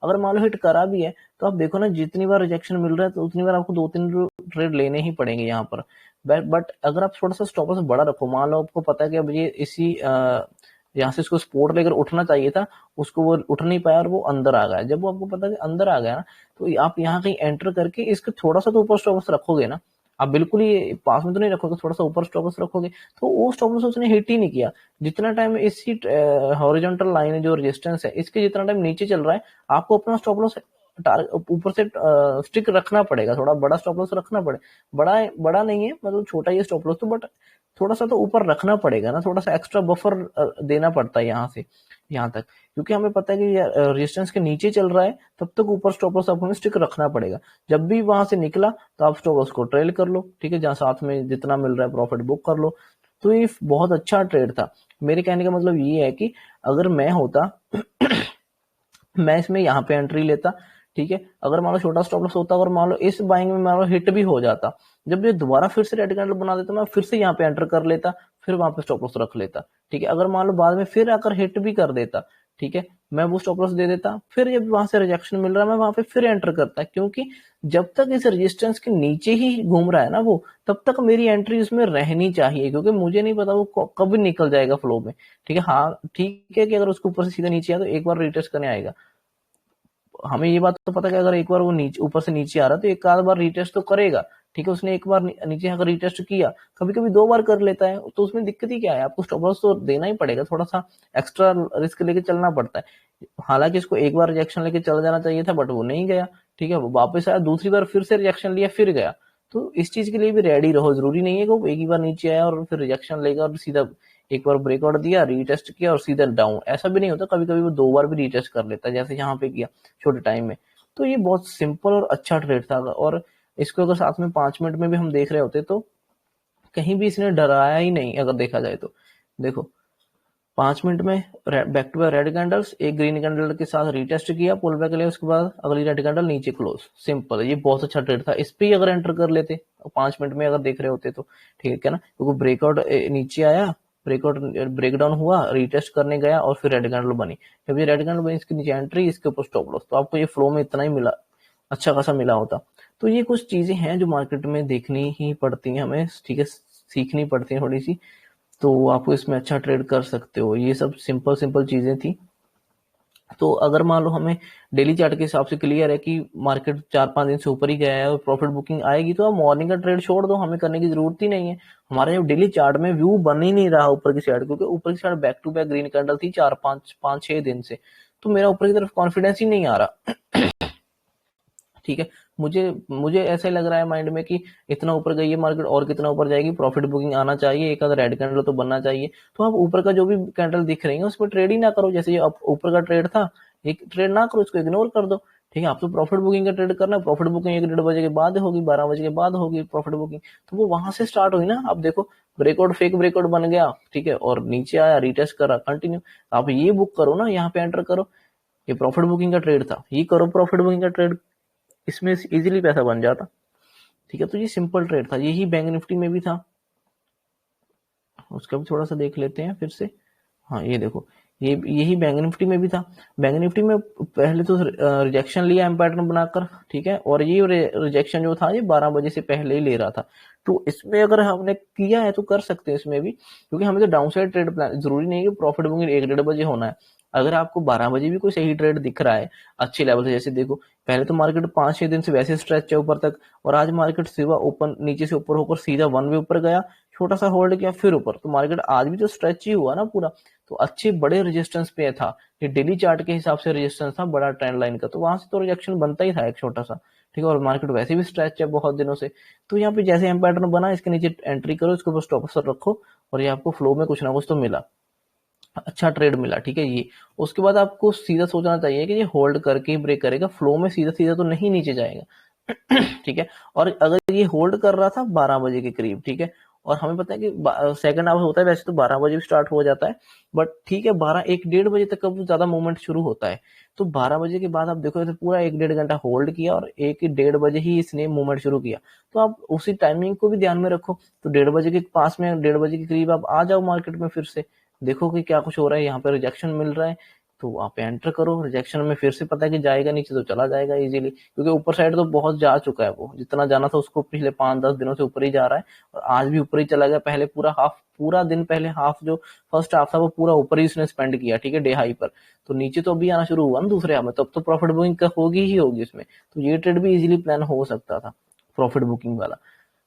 अगर मान लो हिट करा भी है, तो आप देखो ना, जितनी बार रिजेक्शन मिल रहा है, तो उतनी बार आपको 2-3 ट्रेड लेने ही पड़ेंगे यहाँ पर। बट अगर आप थोड़ा सा स्टॉप लॉस बड़ा रखो, मान लो आपको पता है कि अब ये इसी यहाँ से इसको सपोर्ट लेकर उठना चाहिए था, उसको वो उठ नहीं पाया और वो अंदर आ गया। जब वो आपको पता है कि अंदर आ गया ना, तो आप यहाँ कहीं एंटर करके इसके थोड़ा सा तो ऊपर स्टॉप लॉस रखोगे ना। आप बिल्कुल ही पास में तो नहीं रखोगे, थोड़ा सा ऊपर स्टॉप लॉस रखोगे, तो वो स्टॉप लॉस उसने हिट ही नहीं किया। जितना टाइम इसी हॉरिजॉन्टल लाइन जो रेजिस्टेंस है, इसके जितना टाइम नीचे चल रहा है, आपको अपना स्टॉप लॉस ऊपर से स्टिक रखना पड़ेगा, थोड़ा बड़ा स्टॉप लॉस रखना पड़े। बड़ा नहीं है, मतलब छोटा ही स्टॉप लॉस, तो बट थोड़ा सा तो ऊपर रखना पड़ेगा ना, थोड़ा सा एक्स्ट्रा बफर देना पड़ता है यहाँ से यहाँ तक, क्योंकि हमें पता है कि रेजिस्टेंस के नीचे चल रहा है, तब तक ऊपर स्टॉप लॉस आपको स्टिक रखना पड़ेगा। जब भी वहां से निकला, तो आप स्टॉप लॉस को ट्रेल कर लो, ठीक है, जहां साथ में जितना मिल रहा है प्रॉफिट बुक कर लो। तो ये बहुत अच्छा ट्रेड था। मेरे कहने का मतलब ये है कि अगर मैं होता मैं इसमें यहाँ पे एंट्री लेता, ठीक है। अगर मान लो छोटा स्टॉप लॉस होता, अगर मान लो इस बाइंग में मान लो हिट भी हो जाता, जब ये दोबारा फिर से रेड कैंडल बना देता, मैं फिर से यहाँ पे एंटर कर लेता, फिर वहां पे स्टॉप लॉस रख लेता, ठीक है। अगर मान लो बाद में फिर आकर हिट भी कर देता, ठीक है, मैं वो स्टॉप लॉस दे देता, फिर जब वहां से रिजेक्शन मिल रहा है मैं वहां पे फिर एंटर करता, क्योंकि जब तक इस रेजिस्टेंस के नीचे ही घूम रहा है ना वो, तब तक मेरी एंट्री उसमें रहनी चाहिए, क्योंकि मुझे नहीं पता वो कब निकल जाएगा फ्लो में, ठीक है। हाँ ठीक है कि अगर उसको ऊपर से सीधा नीचे आया तो एक बार रिटेस्ट करने आएगा, हमें ये बात तो पता है कि अगर एक बार वो नीचे ऊपर से नीचे आ रहा है तो एक आध बार रिटेस्ट तो करेगा, ठीक है। उसने एक बार नीचे अगर रिटेस्ट किया, कभी कभी दो बार कर लेता है, तो उसमें दिक्कत ही क्या है, आपको स्टॉप लॉस तो देना ही पड़ेगा, थोड़ा सा एक्स्ट्रा रिस्क लेके चलना पड़ता है। हालांकि इसको एक बार रिजेक्शन लेके चल जाना चाहिए था, बट वो नहीं गया, ठीक है। वो वापस आया, दूसरी बार फिर से रिजेक्शन लिया, फिर गया। तो इस चीज के लिए भी रेडी रहो, जरूरी नहीं है कि वो एक ही बार नीचे आया और फिर रिजेक्शन लेगा और सीधा एक बार ब्रेकआउट दिया, रीटेस्ट किया और सीधा डाउन, ऐसा भी नहीं होता, कभी कभी वो दो बार भी रीटेस्ट कर लेता है, जैसे यहाँ पे किया छोटे टाइम में। तो ये बहुत सिंपल और अच्छा ट्रेड था, और इसको अगर साथ में 5 मिनट में भी हम देख रहे होते तो कहीं भी इसने डराया ही नहीं, अगर देखा जाए तो। देखो 5 मिनट में back to back red candles, एक ग्रीन कैंडल के साथ रीटेस्ट किया, पुल बैक लिया, उसके बाद अगली रेड कैंडल नीचे क्लोज, सिंपल। ये बहुत अच्छा ट्रेड था, इस पे अगर एंटर कर लेते 5 मिनट में अगर देख रहे होते तो, ठीक है ना। क्योंकि ब्रेकआउट नीचे आया, ब्रेकआउट ब्रेकडाउन हुआ, रीटेस्ट करने गया और फिर रेड कैंडल बनी, जब ये रेड कैंडल बनी इसके नीचे एंट्री, इसके ऊपर स्टॉप लॉस, तो आपको ये फ्लो में इतना ही मिला, अच्छा खासा मिला होता। तो ये कुछ चीजें हैं जो मार्केट में देखनी ही पड़ती हैं हमें, ठीक है, सीखनी पड़ती है थोड़ी सी, तो आपको इसमें अच्छा ट्रेड कर सकते हो। ये सब सिंपल सिंपल चीजें थी। तो अगर मान लो हमें डेली चार्ट के हिसाब से क्लियर है कि मार्केट 4-5 दिन से ऊपर ही गया है और प्रॉफिट बुकिंग आएगी, तो आप मॉर्निंग का ट्रेड छोड़ दो, हमें करने की जरूरत ही नहीं है। हमारे जो डेली चार्ट में व्यू बन ही नहीं रहा ऊपर की साइड, क्योंकि ऊपर की side back to back green candle थी 4-5-6 दिन से, तो मेरा ऊपर की तरफ कॉन्फिडेंस ही नहीं आ रहा, ठीक है। मुझे मुझे ऐसा ही लग रहा है माइंड में कि इतना ऊपर गई है मार्केट, और कितना ऊपर जाएगी, प्रॉफिट बुकिंग आना चाहिए, एक आधा रेड कैंडल तो बनना चाहिए। तो आप ऊपर का जो भी कैंडल दिख रही है उसमें ट्रेड ही ना करो, जैसे ये ऊपर का ट्रेड था, एक ट्रेड ना करो, इसको इग्नोर कर दो, ठीक है। आप तो प्रॉफिट बुकिंग का ट्रेड करना है, प्रॉफिट बुकिंग 1-1:30 बजे के बाद होगी, 12 बजे के बाद होगी प्रॉफिट बुकिंग, तो वो वहां से स्टार्ट हुई ना। आप देखो ब्रेकआउट, फेक ब्रेकआउट बन गया, ठीक है, और नीचे आया, रिटेस्ट करा, कंटिन्यू, आप ये बुक करो ना, यहाँ पे एंटर करो, ये प्रॉफिट बुकिंग का ट्रेड था, ये करो प्रॉफिट बुकिंग का ट्रेड, इसमें इजीली पैसा बन जाता, ठीक है। तो ये सिंपल ट्रेड था, यही बैंक निफ्टी में भी था, उसका भी थोड़ा सा देख लेते हैं फिर से। हाँ ये देखो, ये यही बैंक निफ्टी में भी था। बैंक निफ्टी में पहले तो रिजेक्शन लिया एम पैटर्न बनाकर, ठीक है, और ये रिजेक्शन जो था ये 12 बजे से पहले ही ले रहा था। तो इसमें अगर हमने किया है तो कर सकते हैं इसमें भी, क्योंकि हमें तो डाउन साइड ट्रेड प्लान, जरूरी नहीं है कि प्रॉफिट बुकिंग 1-1:30 बजे होना है। अगर आपको 12 बजे भी कोई सही ट्रेड दिख रहा है अच्छे लेवल से, जैसे देखो पहले तो मार्केट 5-6 दिन से वैसे स्ट्रेच है ऊपर तक, और आज मार्केट सिवा ओपन नीचे से ऊपर होकर सीधा वन वे ऊपर गया, छोटा सा होल्ड किया फिर ऊपर, तो मार्केट आज भी तो स्ट्रेच ही हुआ ना पूरा। तो अच्छे बड़े रेजिस्टेंस पे था, ये डेली चार्ट के हिसाब से रेजिस्टेंस था बड़ा ट्रेंड लाइन का, तो वहां से तो रिजेक्शन बनता ही था एक छोटा सा, ठीक है। और मार्केट वैसे भी स्ट्रेच है बहुत दिनों से, तो यहाँ पे जैसे एम पैटर्न बना, इसके नीचे एंट्री करो, इसके ऊपर स्टॉप लॉस रखो, और ये आपको फ्लो में कुछ ना कुछ तो मिला, अच्छा ट्रेड मिला, ठीक है। ये उसके बाद आपको सीधा सोचना चाहिए कि ये होल्ड करके ही ब्रेक करेगा, फ्लो में सीधा सीधा तो नहीं नीचे जाएगा, ठीक है। और अगर ये होल्ड कर रहा था 12 बजे के करीब, ठीक है, और हमें पता है कि सेकंड हाफ होता है वैसे तो 12 बजे भी स्टार्ट हो जाता है, बट ठीक है 12-1-1:30 बजे तक का ज्यादा मूवमेंट शुरू होता है। तो 12 बजे के बाद आप देखो तो पूरा 1-1.5 घंटा होल्ड किया और 1-1:30 बजे ही इसने मूवमेंट शुरू किया, तो आप उसी टाइमिंग को भी ध्यान में रखो। तो 1:30 बजे के पास में, 1:30 बजे के करीब आप आ जाओ मार्केट में, फिर से देखो कि क्या कुछ हो रहा है, यहाँ पे रिजेक्शन मिल रहा है तो आप एंटर करो, रिजेक्शन में फिर से पता है कि जाएगा नीचे तो चला जाएगा इजीली, क्योंकि ऊपर साइड तो बहुत जा चुका है, वो जितना जाना था उसको पिछले 5-10 दिनों से ऊपर ही जा रहा है, और आज भी ऊपर ही चला गया। पहले पूरा दिन पहले हाफ जो फर्स्ट हाफ था वो पूरा ऊपर ही उसने स्पेंड किया, ठीक है, डे हाई पर। तो नीचे तो अभी आना शुरू हुआ ना दूसरे हाफ में, तब तो प्रॉफिट बुकिंग होगी ही होगी इसमें, तो ये ट्रेड भी इजीली प्लान हो सकता था प्रॉफिट बुकिंग वाला।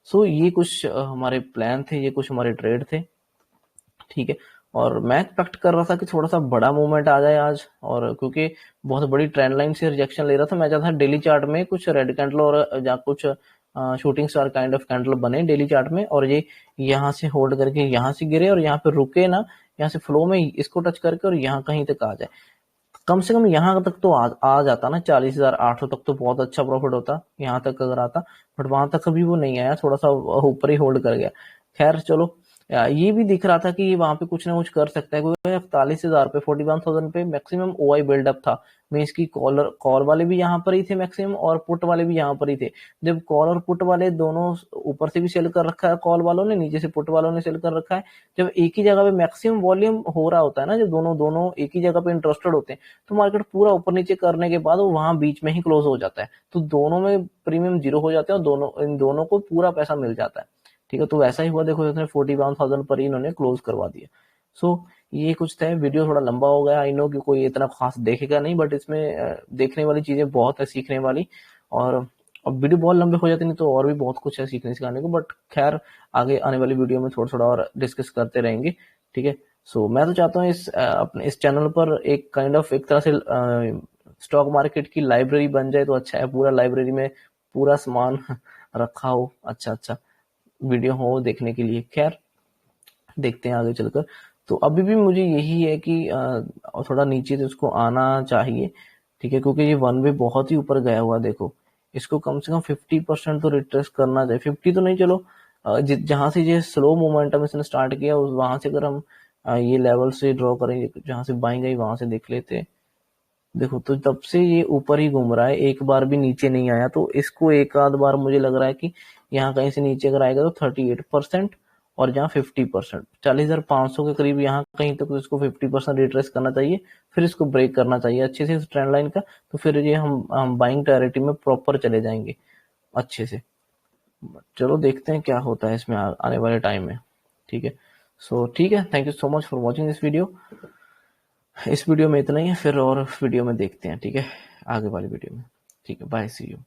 सो ये कुछ हमारे प्लान थे, ये कुछ हमारे ट्रेड थे, ठीक है। और मैं एक्सपेक्ट कर रहा था कि थोड़ा सा बड़ा मूवमेंट आ जाए आज, और क्योंकि बहुत बड़ी ट्रेंड लाइन से रिजेक्शन ले रहा था, मैं चाहता था डेली चार्ट में कुछ रेड कैंडल और या कुछ shooting star kind of candle बने डेली चार्ट में, और ये यहाँ से होल्ड करके यहाँ से गिरे और यहाँ पे रुके ना, यहाँ से फ्लो में इसको टच करके और यहाँ कहीं तक आ जाए, कम से कम यहाँ तक तो आ जाता ना, 40,800 तक तो बहुत अच्छा प्रॉफिट होता यहाँ तक अगर आता, बट वहां तक अभी वो नहीं आया, थोड़ा सा ऊपर ही होल्ड कर गया। खैर चलो, ये भी दिख रहा था कि वहां पे कुछ ना कुछ कर सकता है, क्योंकि 41,000 पे 41,000 पे मैक्सिमम ओआई बिल्डअप था। मीन्स की कॉल वाले भी यहाँ पर ही थे मैक्सिमम, और पुट वाले भी यहाँ पर ही थे। जब कॉल और पुट वाले दोनों, ऊपर से भी सेल कर रखा है कॉल वालों ने, नीचे से पुट वालों ने सेल कर रखा है, जब एक ही जगह पे मैक्सिमम वॉल्यूम हो रहा होता है ना, जब दोनों दोनों एक ही जगह पे इंटरेस्टेड होते हैं, तो मार्केट पूरा ऊपर नीचे करने के बाद वो वहां बीच में ही क्लोज हो जाता है, तो दोनों में प्रीमियम जीरो हो जाते हैं, और दोनों इन दोनों को पूरा पैसा मिल जाता है। ठीक है, तो वैसा ही हुआ, देखो इसने 41,000 पर ही इन्होंने क्लोज करवा दिया। सो ये कुछ था, वीडियो थोड़ा लंबा हो गया, आई नो कि कोई इतना खास देखेगा नहीं, बट इसमें देखने वाली चीजें बहुत है, सीखने वाली। और अब वीडियो बहुत लंबे हो जाते नहीं तो और भी बहुत कुछ है सीखने सिखाने को, बट खैर आगे आने वाली वीडियो में थोड़ा थोड़ा और डिस्कस करते रहेंगे। ठीक है, सो मैं तो चाहता हूँ अपने इस चैनल पर एक काइंड ऑफ एक तरह से स्टॉक मार्केट की लाइब्रेरी बन जाए तो अच्छा है, पूरा लाइब्रेरी में पूरा सामान रखा हो, अच्छा अच्छा वीडियो हो देखने के लिए। खैर देखते हैं आगे चलकर। तो अभी भी मुझे यही है कि थोड़ा नीचे तो इसको आना चाहिए। ठीक है, क्योंकि ये वन वे बहुत ही ऊपर गया हुआ, देखो इसको कम से कम 50% तो रिट्रेस करना चाहिए। 50 तो नहीं, चलो जहां से ये स्लो मोमेंटम इसने स्टार्ट किया वहां से अगर हम ये लेवल से ड्रॉ करेंगे, जहां से बाइंग गई वहां से देख लेते हैं। देखो तो तब से ये ऊपर ही घूम रहा है, एक बार भी नीचे नहीं आया, तो इसको एक आध बार मुझे लग रहा है कि यहाँ कहीं से नीचे अगर आएगा तो 38%, और जहाँ 50%, 40,500 के करीब यहाँ कहीं तक तो इसको 50% रिट्रेस करना चाहिए, फिर इसको ब्रेक करना चाहिए अच्छे से इस ट्रेंड लाइन का, तो फिर ये हम बाइंग टेरिटरी में प्रॉपर चले जाएंगे अच्छे से। चलो देखते हैं क्या होता है इसमें आने वाले टाइम में। ठीक है, सो ठीक है, thank you so much for watching this video. इस वीडियो में इतना ही है, फिर और वीडियो में देखते हैं। ठीक है, आगे वाली वीडियो में। ठीक है, बाय, सी यू।